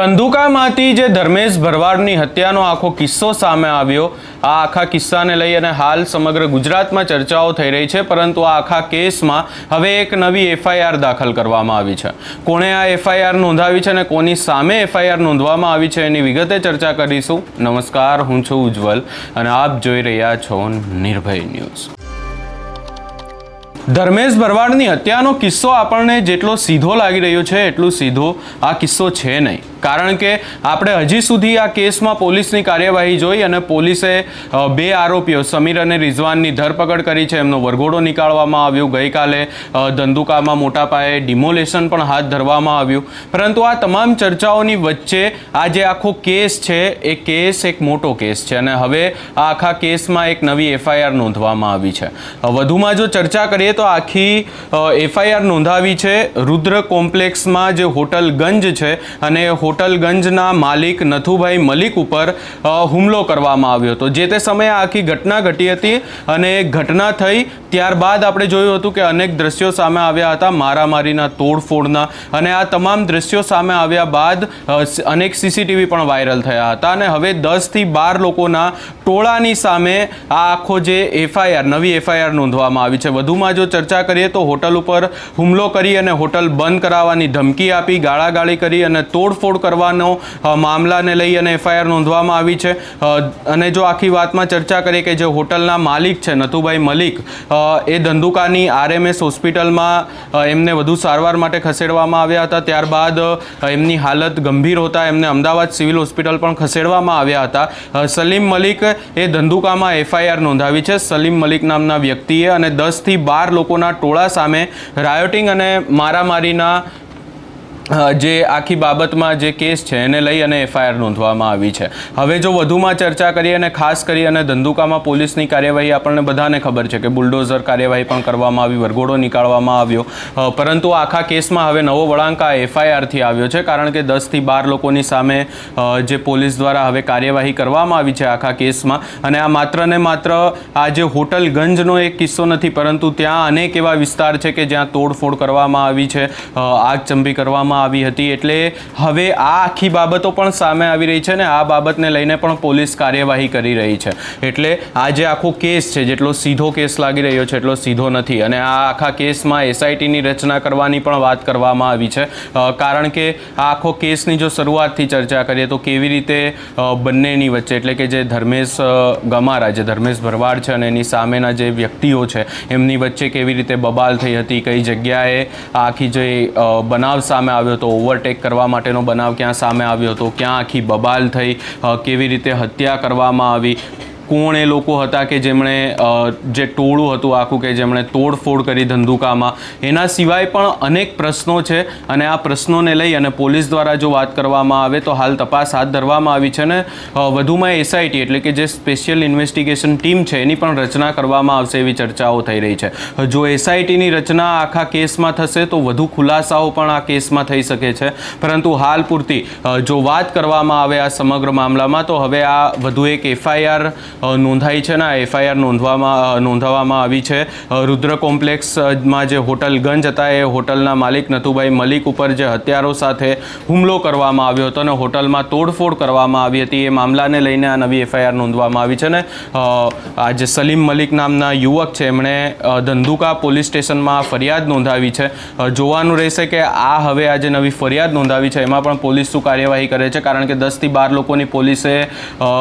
ધંધુકામાંથી જે ધર્મેશ ભરવાડની હત્યાનો આખો કિસ્સો સામે આવ્યો, આ આખા કિસ્સાને લઈ અને હાલ સમગ્ર ગુજરાતમાં ચર્ચાઓ થઈ રહી છે, પરંતુ આ આખા કેસમાં હવે એક નવી એફઆઈઆર દાખલ કરવામાં આવી છે. કોણે આ એફઆઈઆર નોંધાવી છે અને કોની સામે એફઆઈઆર નોંધવામાં આવી છે એની વિગતે ચર્ચા કરીશું. નમસ્કાર, હું છું ઉજ્જવલ અને આપ જોઈ રહ્યા છો નિર્ભય ન્યૂઝ. ધર્મેશ ભરવાડની હત્યાનો કિસ્સો આપણને જેટલો સીધો લાગી રહ્યો છે એટલું સીધો આ કિસ્સો છે નહીં, કારણ કે આપણે હજી સુધી આ કેસમાં પોલીસની કાર્યવાહી જોઈ અને પોલીસે બે આરોપીઓ સમીર અને રિઝવાનની ધરપકડ કરી છે. એમનો વરઘોડો નીકાળવામાં આવ્યો. ગઈકાલે ધંધુકામાં મોટા પાયે ડિમોલેશન પણ હાથ ધરવામાં આવ્યું. પરંતુ આ તમામ ચર્ચાઓની વચ્ચે આ જે આખો કેસ છે એ કેસ એક મોટો કેસ છે અને હવે આ આખા કેસમાં એક નવી એફઆઈઆર નોંધવામાં આવી છે. વધુમાં જો ચર્ચા કરીએ તો આખી એફઆઈઆર નોંધાવી છે રુદ્ર કોમ્પ્લેક્સમાં જે હોટલ ગંજ છે અને હોટલ ગંજના માલિક નથુભાઈ મલિક ઉપર હુમલો કરવામાં આવ્યો હતો. જે તે સમયે આખી ઘટના ઘટી હતી અને ઘટના થઈ ત્યારબાદ આપણે જોયું હતું કે અનેક દ્રશ્યો સામે આવ્યા હતા, મારામારીના, તોડફોડના, અને આ તમામ દ્રશ્યો સામે આવ્યા બાદ અનેક સીસીટીવી પણ વાયરલ થયા હતા અને હવે 10 થી 12 લોકોના ટોળાની સામે આ આખો જે એફઆઈઆર, નવી એફઆઈઆર નોંધવામાં આવી છે. વધુમાં જો ચર્ચા કરીએ તો હોટલ ઉપર હુમલો કરી અને હોટલ બંધ કરાવવાની ધમકી આપી, ગાળાગાળી કરી અને તોડફોડ કરવાનો મામલાને લઈ અને એફઆઈઆર નોંધવામાં આવી છે. અને જો આખી વાતમાં ચર્ચા કરીએ કે જે હોટલના માલિક છે નથુભાઈ મલિક, એ ધંધુકાની આરએમએસ હોસ્પિટલમાં એમને વધુ સારવાર માટે ખસેડવામાં આવ્યા હતા. ત્યારબાદ એમની હાલત ગંભીર હોતા એમને અમદાવાદ સિવિલ હોસ્પિટલ પણ ખસેડવામાં આવ્યા હતા. સલીમ મલિક એ ધંધુકામાં એફઆઈઆર નોંધાવી છે સલીમ મલિક નામના વ્યક્તિએ, અને 10 થી 12 લોકોના ટોળા સામે રાયોટિંગ અને મારામારીના જે આખી બાબતમાં જે કેસ છે એને લઈ અને એફઆઈઆર નોંધવામાં આવી છે. હવે જો વધુમાં ચર્ચા કરીએ અને ખાસ કરી અને ધંધુકામાં પોલીસની કાર્યવાહી આપણને બધાને ખબર છે કે બુલડોઝર કાર્યવાહી પણ કરવામાં આવી, વરઘોડો નીકાળવામાં આવ્યો, પરંતુ આખા કેસમાં હવે નવો વળાંક આ એફઆઈઆરથી આવ્યો છે, કારણ કે 10 થી 12 લોકોની સામે જે પોલીસ દ્વારા હવે કાર્યવાહી કરવામાં આવી છે આખા કેસમાં. અને આ માત્ર ને માત્ર આ જે હોટલ ગંજનો એક કિસ્સો નથી, પરંતુ ત્યાં અનેક એવા વિસ્તાર છે કે જ્યાં તોડફોડ કરવામાં આવી છે, આગચંબી કરવામાં આવી હતી. એટલે હવે આ આખી બાબતો પણ સામે આવી રહી છે અને આ બાબતને લઈને પણ પોલીસ કાર્યવાહી કરી રહી છે. એટલે આ જે આખો કેસ છે જેટલો સીધો કેસ લાગી રહ્યો છે એટલો સીધો નથી અને આ આખા કેસમાં એસઆઈટીની રચના કરવાની પણ વાત કરવામાં આવી છે, કારણ કે આ આખો કેસની જો શરૂઆતથી ચર્ચા કરીએ તો કેવી રીતે બંનેની વચ્ચે, એટલે કે જે ધર્મેશ ગમારા, જે ધર્મેશ ભરવાડ છે અને એની સામેના જે વ્યક્તિઓ છે એમની વચ્ચે કેવી રીતે બબાલ થઈ હતી, કઈ જગ્યાએ આખી જે બનાવ સામે આવ્યો તો ઓવરટેક કરવા માટેનો બનાવ ક્યાં સામે આવ્યો હતો, ક્યાં આખી બબાલ થઈ, કેવી રીતે હત્યા કરવામાં આવી, કોણ એ લોકો હતા કે જેમણે જે ટોળું હતું આખું કે જેમણે તોડફોડ કરી ધંધુકામાં, એના સિવાય પણ અનેક પ્રશ્નો છે. અને આ પ્રશ્નોને લઈ અને પોલીસ દ્વારા જો વાત કરવામાં આવે તો હાલ તપાસ હાથ ધરવામાં આવી છે ને વધુમાં એસઆઈટી એટલે કે જે સ્પેશિયલ ઇન્વેસ્ટિગેશન ટીમ છે એની પણ રચના કરવામાં આવશે એવી ચર્ચાઓ થઈ રહી છે. જો એસઆઈટીની રચના આખા કેસમાં થશે તો વધુ ખુલાસાઓ પણ આ કેસમાં થઈ શકે છે, પરંતુ હાલ પૂરતી જો વાત કરવામાં આવે આ સમગ્ર મામલામાં તો હવે આ વધુ એક એફઆઈઆર નોંધાઈ છે ને આ એફઆઈઆર નોંધાવવામાં આવી છે રુદ્ર કોમ્પ્લેક્સમાં જે હોટલ ગંજ હતા એ હોટલના માલિક નથુભાઈ મલિક ઉપર જે હત્યારો સાથે હુમલો કરવામાં આવ્યો હતો અને હોટલમાં તોડફોડ કરવામાં આવી હતી, એ મામલાને લઈને આ નવી એફઆઈઆર નોંધવામાં આવી છે. ને આ જે સલીમ મલિક નામના યુવક છે એમણે ધંધુકા પોલીસ સ્ટેશનમાં ફરિયાદ નોંધાવી છે. જોવાનું રહેશે કે આ હવે આ જે નવી ફરિયાદ નોંધાવી છે એમાં પણ પોલીસ શું કાર્યવાહી કરે છે, કારણ કે 10 થી 12 લોકોની પોલીસે આ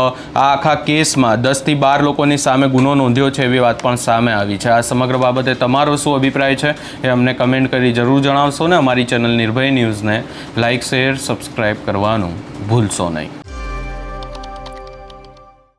આખા કેસમાં 10 થી 12 લોકોની સામે ગુનો નોંધ્યો છે એવી વાત પણ સામે આવી છે. આ સમગ્ર બાબતે તમારો શું અભિપ્રાય છે એ અમને કમેન્ટ કરી જરૂર જણાવશો ને અમારી ચેનલ નિર્ભય ન્યૂઝને લાઇક, શેર, સબસ્ક્રાઈબ કરવાનું ભૂલશો નહીં.